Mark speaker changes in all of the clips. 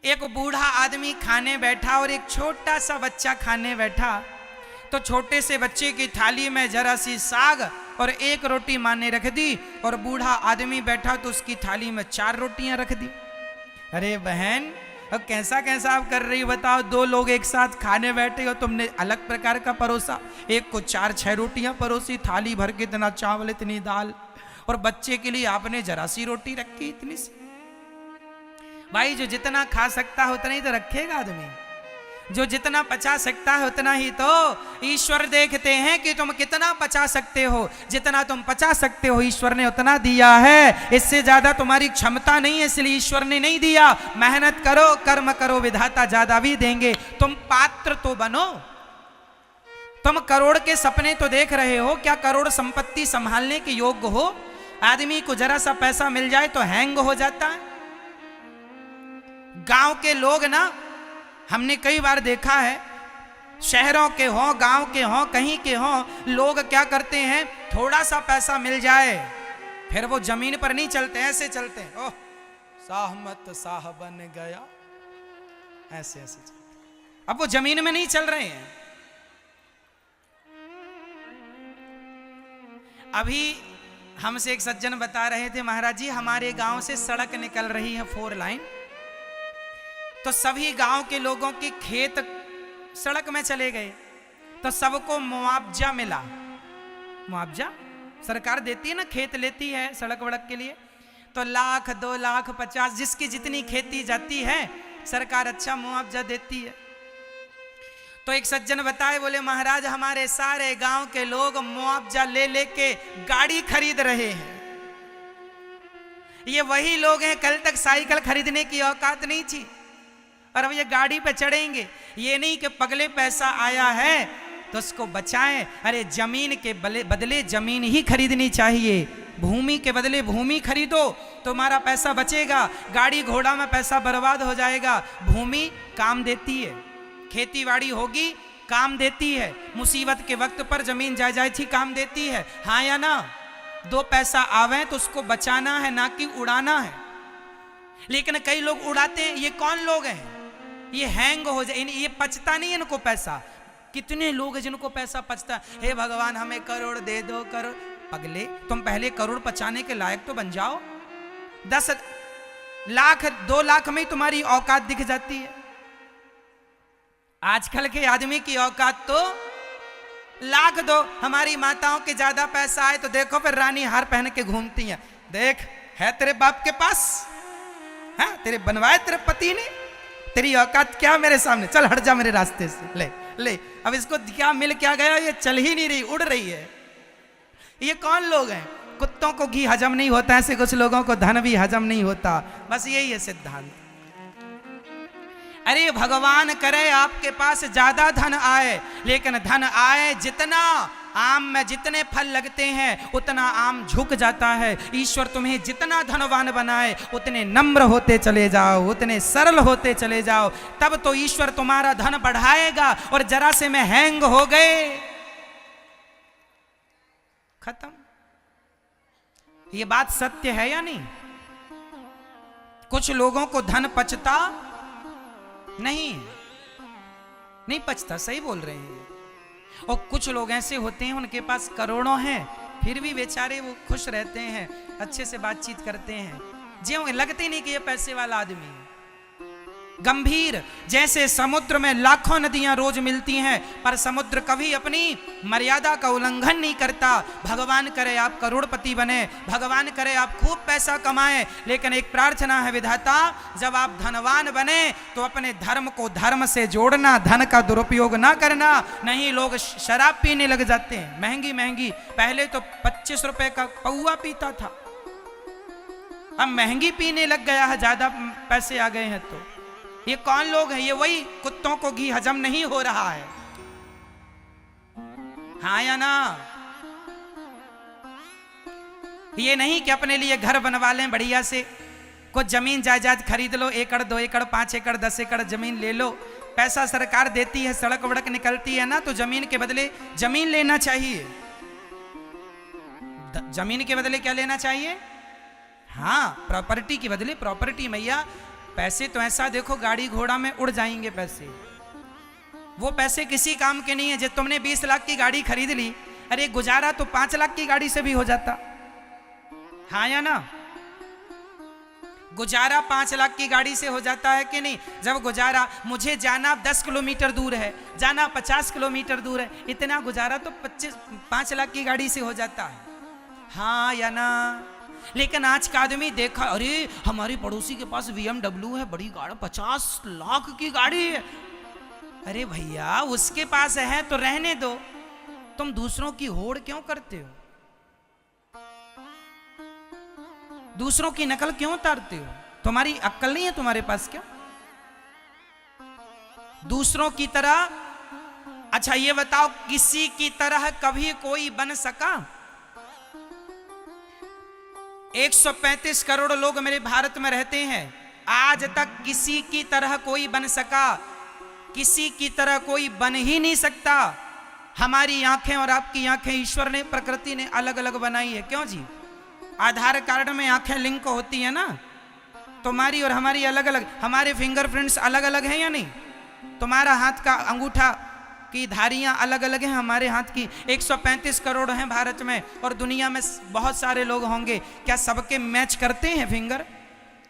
Speaker 1: एक बूढ़ा आदमी खाने बैठा और एक छोटा सा बच्चा खाने बैठा। तो छोटे से बच्चे की थाली में जरा सी साग और एक रोटी माँ ने रख दी, और बूढ़ा आदमी बैठा तो उसकी थाली में 4 रोटियां रख दी। अरे बहन, अब कैसा कैसा आप कर रही हो बताओ? 2 लोग एक साथ खाने बैठे हो, तुमने अलग प्रकार का परोसा, एक को 4-6 रोटियां परोसी, थाली भर के इतना चावल इतनी दाल, और बच्चे के लिए आपने जरा सी रोटी रखी इतनी सी। भाई जो जितना खा सकता है उतना ही तो रखेगा आदमी, जो जितना पचा सकता है उतना ही तो। ईश्वर देखते हैं कि तुम कितना पचा सकते हो, जितना तुम पचा सकते हो ईश्वर ने उतना दिया है, इससे ज्यादा तुम्हारी क्षमता नहीं है, इसलिए ईश्वर ने नहीं दिया। मेहनत करो, कर्म करो, विधाता ज्यादा भी देंगे। तुम पात्र तो बनो। तुम करोड़ के सपने तो देख रहे हो, क्या करोड़ संपत्ति संभालने के योग्य हो? आदमी को जरा सा पैसा मिल जाए तो हैंग हो जाता है। गांव के लोग ना, हमने कई बार देखा है, शहरों के हों, गांव के हों, कहीं के हों, लोग क्या करते हैं, थोड़ा सा पैसा मिल जाए फिर वो जमीन पर नहीं चलते, ऐसे चलते हैं। ओह साहमत साह बन गया, ऐसे ऐसे चलते। अब वो जमीन में नहीं चल रहे हैं। अभी हमसे एक सज्जन बता रहे थे, महाराज जी हमारे गांव से सड़क निकल रही है 4 लाइन, तो सभी गांव के लोगों के खेत सड़क में चले गए, तो सबको मुआवजा मिला। मुआवजा सरकार देती है ना, खेत लेती है सड़क वड़क के लिए, तो 1 लाख 2 लाख 50, जिसकी जितनी खेती जाती है सरकार अच्छा मुआवजा देती है। तो एक सज्जन बताए, बोले महाराज हमारे सारे गांव के लोग मुआवजा ले लेके गाड़ी खरीद रहे हैं। ये वही लोग हैं, कल तक साइकिल खरीदने की औकात नहीं थी और अब ये गाड़ी पे चढ़ेंगे। ये नहीं कि पगले पैसा आया है तो उसको बचाएं। अरे जमीन के बदले जमीन ही खरीदनी चाहिए, भूमि के बदले भूमि खरीदो, तुम्हारा पैसा बचेगा। गाड़ी घोड़ा में पैसा बर्बाद हो जाएगा। भूमि काम देती है, खेती बाड़ी होगी काम देती है, मुसीबत के वक्त पर जमीन जायदाद ही काम देती है। हाँ या ना? 2 पैसा आवे तो उसको बचाना है, ना कि उड़ाना है। लेकिन कई लोग उड़ाते हैं। ये कौन लोग हैं? ये हैंग हो जाए, ये पचता नहीं इनको पैसा। कितने लोग हैं जिनको पैसा पचता, हे भगवान हमें करोड़ दे दो, करोड़। पगले, तुम पहले करोड़ पचाने के लायक तो बन जाओ। 10 लाख 2 लाख में ही तुम्हारी औकात दिख जाती है। आजकल के आदमी की औकात तो 1 लाख दो। हमारी माताओं के ज्यादा पैसा आए तो देखो फिर रानी हार पहन के घूमती हैं। देख, है तेरे बाप के पास, है तेरे बनवाए तेरे पति ने, तेरी औकात क्या मेरे सामने? चल हट जा मेरे रास्ते से। ले ले, अब इसको क्या मिल क्या गया? ये चल ही नहीं रही, उड़ रही है। ये कौन लोग हैं? कुत्तों को घी हजम नहीं होता, ऐसे कुछ लोगों को धन भी हजम नहीं होता। बस यही है सिद्धांत। अरे भगवान करे आपके पास ज्यादा धन आए, लेकिन धन आए जितना, आम में जितने फल लगते हैं उतना आम झुक जाता है। ईश्वर तुम्हें जितना धनवान बनाए उतने नम्र होते चले जाओ, उतने सरल होते चले जाओ, तब तो ईश्वर तुम्हारा धन बढ़ाएगा। और जरा से में हैंग हो गए, खत्म। ये बात सत्य है या नहीं? कुछ लोगों को धन पचता नहीं पचता, सही बोल रहे हैं। और कुछ लोग ऐसे होते हैं उनके पास करोड़ों हैं फिर भी बेचारे वो खुश रहते हैं, अच्छे से बातचीत करते हैं, ज्यों लगते नहीं कि ये पैसे वाला आदमी है। गंभीर, जैसे समुद्र में लाखों नदियां रोज मिलती हैं पर समुद्र कभी अपनी मर्यादा का उल्लंघन नहीं करता। भगवान करे आप करोड़पति बने, भगवान करे आप खूब पैसा कमाएं, लेकिन एक प्रार्थना है विधाता, जब आप धनवान बने तो अपने धर्म को धर्म से जोड़ना, धन का दुरुपयोग ना करना। नहीं लोग शराब पीने लग जाते हैं, महंगी महंगी। पहले तो 25 रुपए का पौआ पीता था, अब महंगी पीने लग गया है, ज्यादा पैसे आ गए हैं। तो ये कौन लोग हैं? ये वही कुत्तों को घी हजम नहीं हो रहा है। हाँ या ना? ये नहीं कि अपने लिए घर बनवा लें बढ़िया से, कुछ जमीन जायदाद खरीद लो, 1 एकड़ 2 एकड़ 5 एकड़ 10 एकड़ जमीन ले लो। पैसा सरकार देती है, सड़क वड़क निकलती है ना, तो जमीन के बदले जमीन लेना चाहिए। जमीन के बदले क्या लेना चाहिए? हाँ, प्रॉपर्टी के बदले प्रॉपर्टी। मैया पैसे तो ऐसा देखो गाड़ी घोड़ा में उड़ जाएंगे पैसे, वो पैसे किसी काम के नहीं है। जब तुमने 20 लाख की गाड़ी खरीद ली, अरे गुजारा तो 5 लाख की गाड़ी से भी हो जाता, हाँ या ना? गुजारा 5 लाख की गाड़ी से हो जाता है कि नहीं? जब गुजारा, मुझे जाना 10 किलोमीटर दूर है, जाना 50 किलोमीटर दूर है, इतना गुजारा तो 5 लाख की गाड़ी से हो जाता है, हाँ या ना? लेकिन आज का आदमी देखा, अरे हमारी पड़ोसी के पास BMW है, बड़ी गाड़ी, 50 लाख की गाड़ी है। अरे भैया उसके पास है तो रहने दो, तुम दूसरों की होड़ क्यों करते हो? दूसरों की नकल क्यों उतारते हो? तुम्हारी अक्ल नहीं है तुम्हारे पास क्या? दूसरों की तरह, अच्छा ये बताओ, किसी की तरह कभी कोई बन सका? 135 करोड़ लोग मेरे भारत में रहते हैं, आज तक किसी की तरह कोई बन सका? किसी की तरह कोई बन ही नहीं सकता। हमारी आंखें और आपकी आंखें ईश्वर ने, प्रकृति ने अलग अलग बनाई है, क्यों जी? आधार कार्ड में आंखें लिंक होती है ना, तुम्हारी और हमारी अलग अलग, हमारे फिंगरप्रिंट्स अलग अलग हैं या नहीं? तुम्हारा हाथ का अंगूठा की धारियां अलग अलग हैं, हमारे हाथ की। 135 करोड़ हैं भारत में, और दुनिया में बहुत सारे लोग होंगे, क्या सबके मैच करते हैं फिंगर?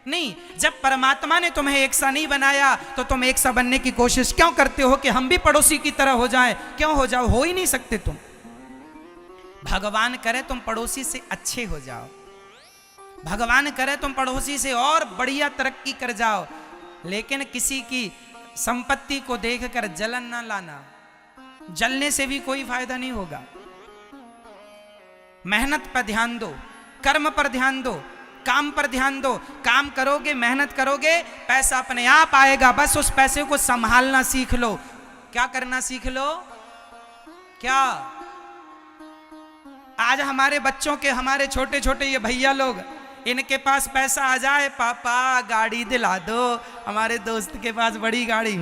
Speaker 1: नहीं। जब परमात्मा ने तुम्हें एक सा नहीं बनाया तो तुम एक सा बनने की कोशिश क्यों करते हो कि हम भी पड़ोसी की तरह हो जाएं? क्यों हो जाओ? हो ही नहीं सकते तुम। भगवान करे तुम पड़ोसी से अच्छे हो जाओ, भगवान करे तुम पड़ोसी से और बढ़िया तरक्की कर जाओ, लेकिन किसी की संपत्ति को देखकर जलन ना लाना, जलने से भी कोई फायदा नहीं होगा। मेहनत पर ध्यान दो, कर्म पर ध्यान दो, काम पर ध्यान दो। काम करोगे, मेहनत करोगे, पैसा अपने आप आएगा, बस उस पैसे को संभालना सीख लो। क्या करना सीख लो? क्या? आज हमारे बच्चों के, हमारे छोटे छोटे ये भैया लोग, इनके पास पैसा आ जाए, पापा गाड़ी दिला दो, हमारे दोस्त के पास बड़ी गाड़ी,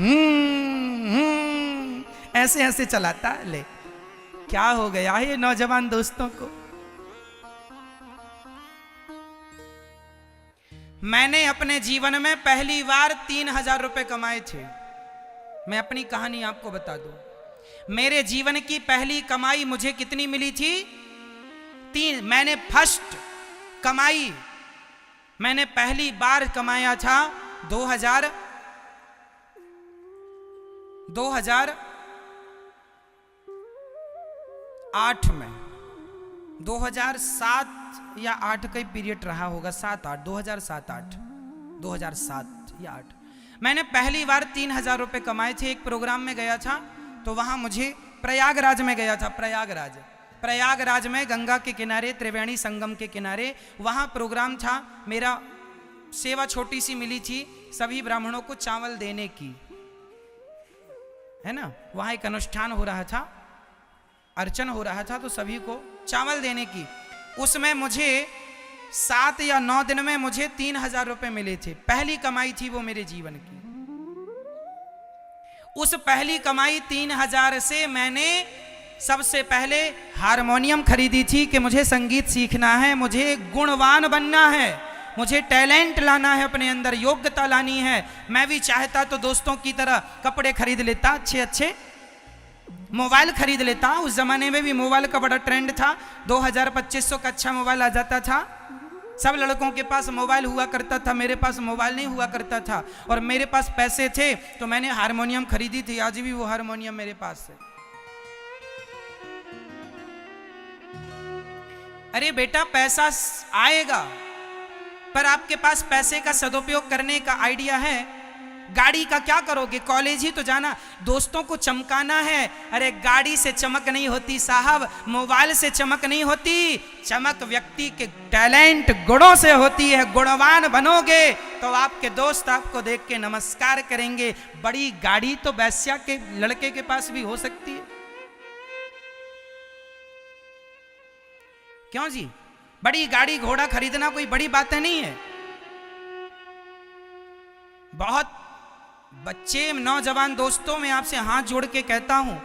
Speaker 1: ऐसे ऐसे चलाता। ले क्या हो गया ये नौजवान दोस्तों को? मैंने अपने जीवन में पहली बार 3,000 रुपए कमाए थे। मैं अपनी कहानी आपको बता दूं, मेरे जीवन की पहली कमाई मुझे कितनी मिली थी? 3। मैंने फर्स्ट कमाई, मैंने पहली बार कमाया था 2008 में, 2007 या 8 का पीरियड रहा होगा, 7-8, 2007 या 8। मैंने पहली बार 3,000 रुपए कमाए थे। एक प्रोग्राम में गया था, तो वहां मुझे प्रयागराज में गया था, प्रयागराज में गंगा के किनारे, त्रिवेणी संगम के किनारे, वहां प्रोग्राम था मेरा। सेवा छोटी सी मिली थी, सभी ब्राह्मणों को चावल देने की, है ना। वहां एक अनुष्ठान हो रहा था, अर्चन हो रहा था, तो सभी को चावल देने की। उसमें मुझे 7 या 9 दिन में मुझे 3,000 रुपए मिले थे। पहली कमाई थी वो मेरे जीवन की। उस पहली कमाई 3,000 से मैंने सबसे पहले हारमोनियम खरीदी थी कि मुझे संगीत सीखना है, मुझे गुणवान बनना है, मुझे टैलेंट लाना है, अपने अंदर योग्यता लानी है। मैं भी चाहता तो दोस्तों की तरह कपड़े खरीद लेता, अच्छे अच्छे मोबाइल खरीद लेता। उस जमाने में भी मोबाइल का बड़ा ट्रेंड था, 2000-2500 का अच्छा मोबाइल आ जाता था। सब लड़कों के पास मोबाइल हुआ करता था, मेरे पास मोबाइल नहीं हुआ करता था, और मेरे पास पैसे थे तो मैंने हारमोनियम खरीदी थी। आज भी वो हारमोनियम मेरे पास है। अरे बेटा, पैसा आएगा, पर आपके पास पैसे का सदुपयोग करने का आइडिया है? गाड़ी का क्या करोगे? कॉलेज ही तो जाना, दोस्तों को चमकाना है। अरे गाड़ी से चमक नहीं होती साहब, मोबाइल से चमक नहीं होती, चमक व्यक्ति के टैलेंट, गुणों से होती है। गुणवान बनोगे तो आपके दोस्त आपको देख के नमस्कार करेंगे। बड़ी गाड़ी तो वैश्या के लड़के के पास भी हो सकती है, क्यों जी? बड़ी गाड़ी घोड़ा खरीदना कोई बड़ी बात नहीं है। बहुत बच्चे, नौजवान दोस्तों, मैं आपसे हाथ जोड़ के कहता हूं,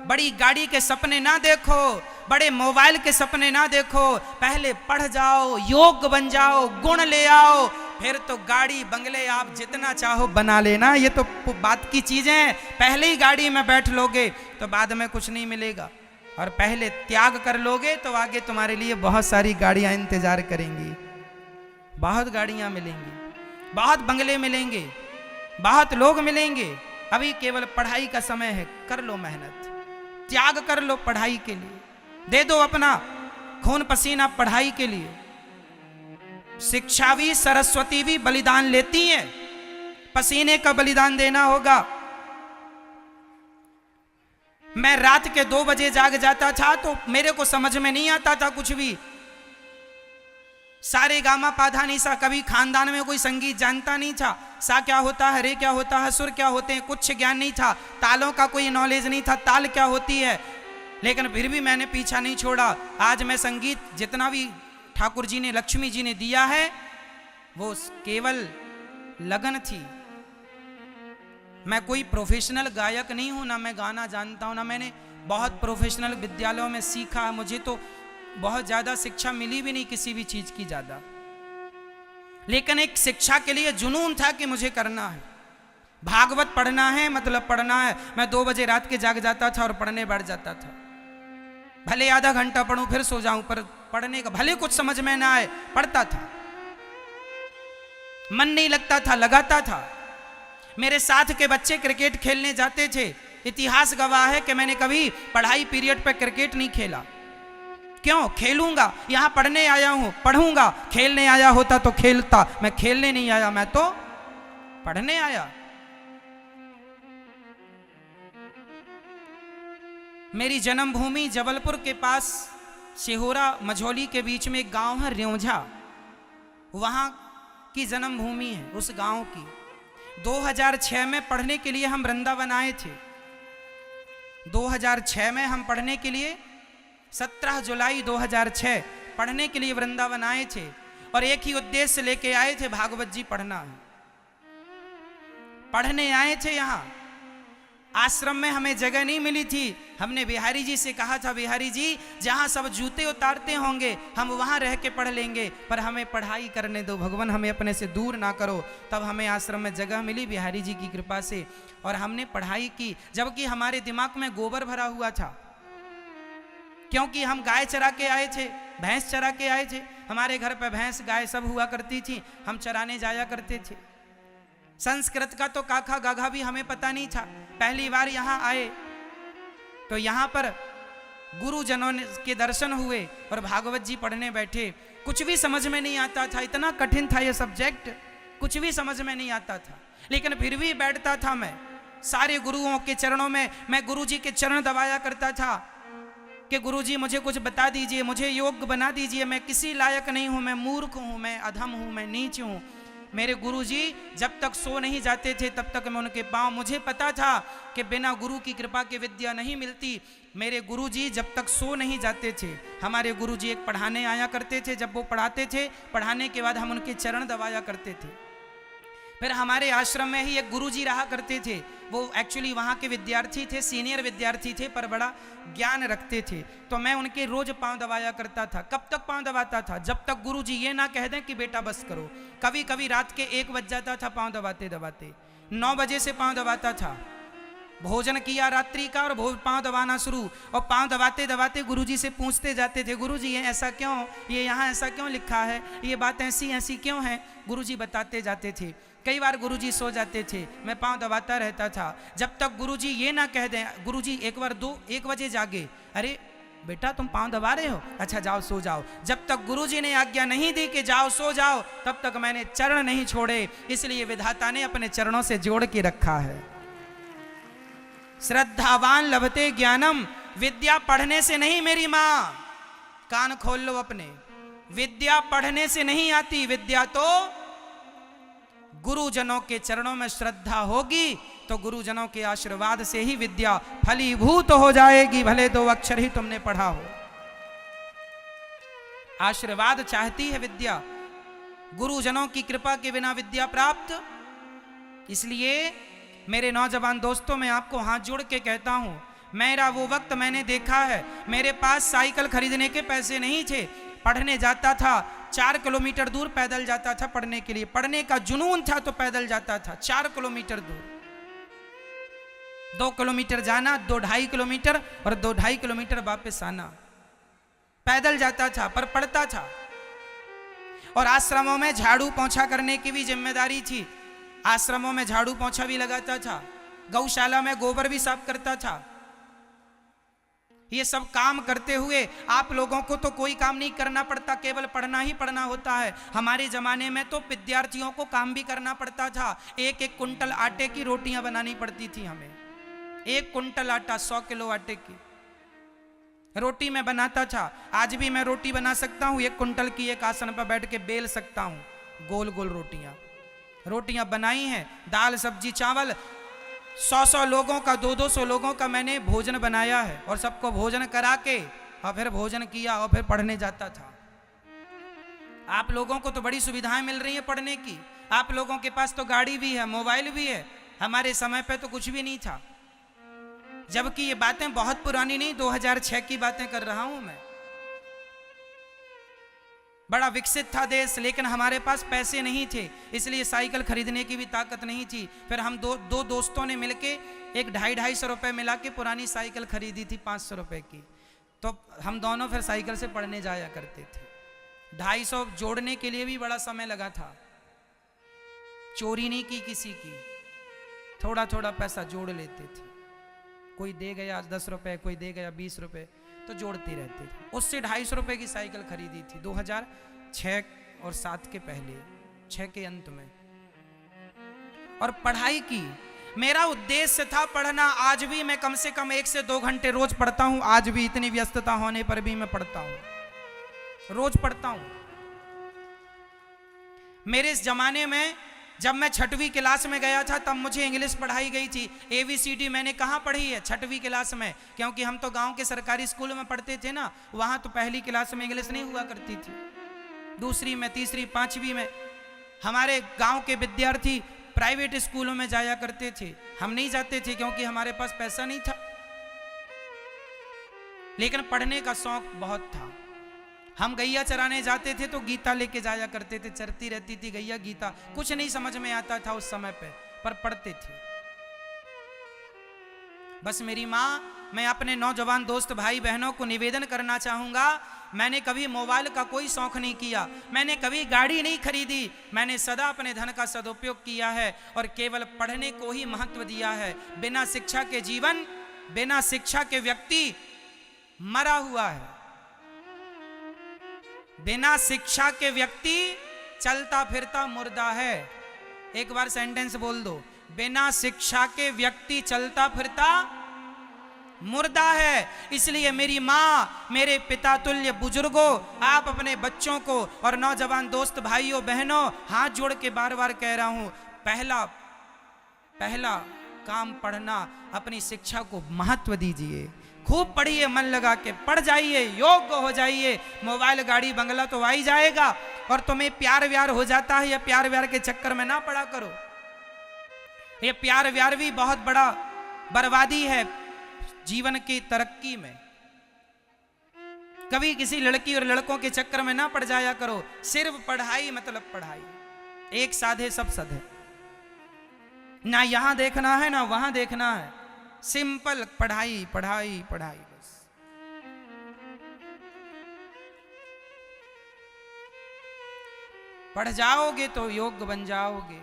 Speaker 1: बड़ी गाड़ी के सपने ना देखो, बड़े मोबाइल के सपने ना देखो। पहले पढ़ जाओ, योग बन जाओ, गुण ले आओ, फिर तो गाड़ी बंगले आप जितना चाहो बना लेना, ये तो बात की चीजें हैं। पहले ही गाड़ी में बैठ लोगे तो बाद में कुछ नहीं मिलेगा, और पहले त्याग कर लोगे तो आगे तुम्हारे लिए बहुत सारी गाड़ियां इंतजार करेंगी, बहुत गाड़ियां मिलेंगी, बहुत बंगले मिलेंगे, बहुत लोग मिलेंगे। अभी केवल पढ़ाई का समय है, कर लो मेहनत, त्याग कर लो पढ़ाई के लिए, दे दो अपना खून पसीना पढ़ाई के लिए। शिक्षा भी, सरस्वती भी बलिदान लेती हैं, पसीने का बलिदान देना होगा। मैं रात के 2 बजे जाग जाता था तो मेरे को समझ में नहीं आता था कुछ भी, सारे गामा पाधा निसा, कभी खानदान में कोई संगीत जानता नहीं था, सा क्या होता है, रे क्या होता है, सुर क्या होते हैं, कुछ ज्ञान नहीं था, तालों का कोई नॉलेज नहीं था, ताल क्या होती है। लेकिन फिर भी मैंने पीछा नहीं छोड़ा। आज मैं संगीत जितना भी ठाकुर जी ने, लक्ष्मी जी ने दिया है, वो केवल लगन थी। मैं कोई प्रोफेशनल गायक नहीं हूं, ना मैं गाना जानता हूं, ना मैंने बहुत प्रोफेशनल विद्यालयों में सीखा। मुझे तो बहुत ज्यादा शिक्षा मिली भी नहीं किसी भी चीज की ज्यादा, लेकिन एक शिक्षा के लिए जुनून था कि मुझे करना है, भागवत पढ़ना है, मतलब पढ़ना है। मैं 2 बजे रात के जाग जाता था और पढ़ने बैठ जाता था, भले आधा घंटा पढ़ूं फिर सो जाऊं, पर पढ़ने का भले कुछ समझ में ना आए, पढ़ता था। मन नहीं लगता था, लगाता था। मेरे साथ के बच्चे क्रिकेट खेलने जाते थे, इतिहास गवाह है कि मैंने कभी पढ़ाई पीरियड पर क्रिकेट नहीं खेला। क्यों? खेलूंगा, यहां पढ़ने आया हूं, पढ़ूंगा। खेलने आया होता तो खेलता, मैं खेलने नहीं आया, मैं तो पढ़ने आया। मेरी जन्मभूमि जबलपुर के पास सिहोरा मझौली के बीच में एक गांव है रेौझा, वहां की जन्मभूमि है उस गांव की। 2006 में पढ़ने के लिए हम वृंदावन आए थे। 2006 में हम पढ़ने के लिए 17 जुलाई 2006 पढ़ने के लिए वृंदावन आए थे, और एक ही उद्देश्य लेके आए थे, भागवत जी पढ़ना है। पढ़ने आए थे। यहाँ आश्रम में हमें जगह नहीं मिली थी। हमने बिहारी जी से कहा था, बिहारी जी जहाँ सब जूते उतारते होंगे हम वहाँ रह के पढ़ लेंगे, पर हमें पढ़ाई करने दो भगवान, हमें अपने से दूर ना करो। तब हमें आश्रम में जगह मिली बिहारी जी की कृपा से, और हमने पढ़ाई की, जबकि हमारे दिमाग में गोबर भरा हुआ था, क्योंकि हम गाय चरा के आए थे, भैंस चरा के आए थे। हमारे घर पे भैंस गाय सब हुआ करती थी, हम चराने जाया करते थे। संस्कृत का तो काखा गाघा भी हमें पता नहीं था। पहली बार यहाँ आए तो यहाँ पर गुरुजनों के दर्शन हुए और भागवत जी पढ़ने बैठे। कुछ भी समझ में नहीं आता था, इतना कठिन था ये सब्जेक्ट, कुछ भी समझ में नहीं आता था, लेकिन फिर भी बैठता था मैं सारे गुरुओं के चरणों में। मैं गुरुजी के चरण दबाया करता था कि गुरुजी मुझे कुछ बता दीजिए, मुझे योग्य बना दीजिए, मैं किसी लायक नहीं हूँ, मैं मूर्ख हूँ, मैं अधम हूँ, मैं नीच हूँ। मेरे गुरुजी जब तक सो नहीं जाते थे तब तक मैं उनके पाँव, मुझे पता था कि बिना गुरु की कृपा के विद्या नहीं मिलती। मेरे गुरुजी जब तक सो नहीं जाते थे, हमारे गुरुजी एक पढ़ाने आया करते थे, जब वो पढ़ाते थे, पढ़ाने के बाद हम उनके चरण दबाया करते थे। फिर हमारे आश्रम में ही एक गुरुजी रहा करते थे, वो एक्चुअली वहाँ के विद्यार्थी थे, सीनियर विद्यार्थी थे, पर बड़ा ज्ञान रखते थे। तो मैं उनके रोज पांव दबाया करता था। कब तक पांव दबाता था? जब तक गुरुजी ये ना कह दें कि बेटा बस करो। कभी कभी रात के 1 बज जाता था पांव दबाते दबाते, 9 बजे से पांव दबाता था। भोजन किया रात्रि का और पांव दबाना शुरू, और पांव दबाते दबाते गुरुजी से पूछते जाते थे, गुरुजी ये ऐसा क्यों, ये यहाँ ऐसा क्यों लिखा है, ये बात ऐसी ऐसी क्यों है। गुरुजी बताते जाते थे। कई बार गुरुजी सो जाते थे, मैं पांव दबाता रहता था, जब तक गुरुजी ये ना कह दें। गुरुजी एक बार 1 बजे जागे, अरे बेटा तुम पांव दबा रहे हो, अच्छा जाओ सो जाओ। जब तक गुरुजी ने आज्ञा नहीं दी कि जाओ सो जाओ, तब तक मैंने चरण नहीं छोड़े। इसलिए विधाता ने अपने चरणों से जोड़ के रखा है। श्रद्धावान लभते ज्ञानम, विद्या पढ़ने से नहीं मेरी माँ, कान खोल लो अपने, विद्या पढ़ने से नहीं आती, विद्या तो गुरुजनों के चरणों में श्रद्धा होगी तो गुरुजनों के आशीर्वाद से ही विद्या फलीभूत हो जाएगी, भले 2 अक्षर ही तुमने पढ़ा हो। आशीर्वाद चाहती है विद्या, गुरुजनों की कृपा के बिना विद्या प्राप्त। इसलिए मेरे नौजवान दोस्तों, मैं आपको हाथ जोड़ के कहता हूं, मेरा वो वक्त मैंने देखा है। मेरे पास साइकिल खरीदने के पैसे नहीं थे, पढ़ने जाता था, 4 किलोमीटर दूर पैदल जाता था पढ़ने के लिए। पढ़ने का जुनून था तो पैदल जाता था 4 किलोमीटर दूर। 2 किलोमीटर जाना, 2-2.5 किलोमीटर और 2-2.5 किलोमीटर वापस आना, पैदल जाता था पर पढ़ता था। और आश्रमों में झाड़ू पोंछा करने की भी जिम्मेदारी थी। आश्रमों में झाड़ू पोंछा भी लगाता था, गौशाला में गोबर भी साफ करता था। ये सब काम करते हुए आप लोगों को तो कोई काम नहीं करना पड़ता, केवल पढ़ना ही पढ़ना होता है। हमारे जमाने में तो विद्यार्थियों को काम भी करना पड़ता था। 1-1 कुंटल आटे की रोटियां बनानी पड़ती थी हमें। 1 कुंटल आटा, 100 किलो आटे की रोटी मैं बनाता था। आज भी मैं रोटी बना सकता हूँ। 1 कुंटल की एक आसन पर बैठ के बेल सकता हूँ। गोल गोल रोटियां बनाई हैं। दाल सब्जी चावल 100-100 लोगों का, 200-200 लोगों का मैंने भोजन बनाया है। और सबको भोजन करा के और फिर भोजन किया और फिर पढ़ने जाता था। आप लोगों को तो बड़ी सुविधाएं मिल रही हैं पढ़ने की। आप लोगों के पास तो गाड़ी भी है, मोबाइल भी है। हमारे समय पे तो कुछ भी नहीं था। जबकि ये बातें बहुत पुरानी नहीं, 2006 की बातें कर रहा हूं मैं। बड़ा विकसित था देश, लेकिन हमारे पास पैसे नहीं थे, इसलिए साइकिल खरीदने की भी ताकत नहीं थी। फिर हम दो दोस्तों ने मिलके एक 250-250 रुपए मिला के पुरानी साइकिल खरीदी थी 500 रुपए की। तो हम दोनों फिर साइकिल से पढ़ने जाया करते थे। 250 जोड़ने के लिए भी बड़ा समय लगा था। चोरी नहीं की किसी की, थोड़ा थोड़ा पैसा जोड़ लेते थे। कोई दे गया 10 रुपए, कोई दे गया 20 रुपए, तो जोड़ते रहते थे। उससे 250 रुपए की साइकिल खरीदी थी 2006 और 7 के पहले, 6 के अंत में। और पढ़ाई की मेरा उद्देश्य था पढ़ना। आज भी मैं कम से कम 1 से 2 घंटे रोज पढ़ता हूं। आज भी इतनी व्यस्तता होने पर भी मैं पढ़ता हूं, रोज पढ़ता हूं। मेरे इस जमाने में जब मैं 6वीं क्लास में गया था तब मुझे इंग्लिश पढ़ाई गई थी। ABCD मैंने कहाँ पढ़ी है? 6वीं क्लास में, क्योंकि हम तो गांव के सरकारी स्कूल में पढ़ते थे ना। वहाँ तो पहली क्लास में इंग्लिश नहीं हुआ करती थी, दूसरी में, तीसरी, 5वीं में। हमारे गांव के विद्यार्थी प्राइवेट स्कूलों में जाया करते थे। हम नहीं जाते थे क्योंकि हमारे पास पैसा नहीं था, लेकिन पढ़ने का शौक बहुत था। हम गैया चराने जाते थे तो गीता लेके जाया करते थे। चरती रहती थी गैया गीता। कुछ नहीं समझ में आता था उस समय पे, पर पढ़ते थे। बस मेरी माँ, मैं अपने नौजवान दोस्त भाई बहनों को निवेदन करना चाहूंगा, मैंने कभी मोबाइल का कोई शौक नहीं किया, मैंने कभी गाड़ी नहीं खरीदी। मैंने सदा अपने धन का सदुपयोग किया है और केवल पढ़ने को ही महत्व दिया है। बिना शिक्षा के जीवन, बिना शिक्षा के व्यक्ति मरा हुआ है। बिना शिक्षा के व्यक्ति चलता फिरता मुर्दा है। एक बार सेंटेंस बोल दो, बिना शिक्षा के व्यक्ति चलता फिरता मुर्दा है। इसलिए मेरी माँ, मेरे पिता तुल्य बुजुर्गों, आप अपने बच्चों को और नौजवान दोस्त भाइयों बहनों हाथ जोड़ के बार बार कह रहा हूं, पहला काम पढ़ना। अपनी शिक्षा को महत्व दीजिए, खूब पढ़िए, मन लगा के पढ़ जाइए, योग्य हो जाइए। मोबाइल गाड़ी बंगला तो आ ही जाएगा और तुम्हें प्यार व्यार हो जाता है, या प्यार व्यार के चक्कर में ना पड़ा करो। ये प्यार व्यार भी बहुत बड़ा बर्बादी है जीवन की तरक्की में। कभी किसी लड़की और लड़कों के चक्कर में ना पड़ जाया करो। सिर्फ पढ़ाई मतलब पढ़ाई, एक साधे सब सधे। ना यहां देखना है ना वहां देखना है, सिंपल पढ़ाई पढ़ाई पढ़ाई बस। पढ़ जाओगे तो योग्य बन जाओगे।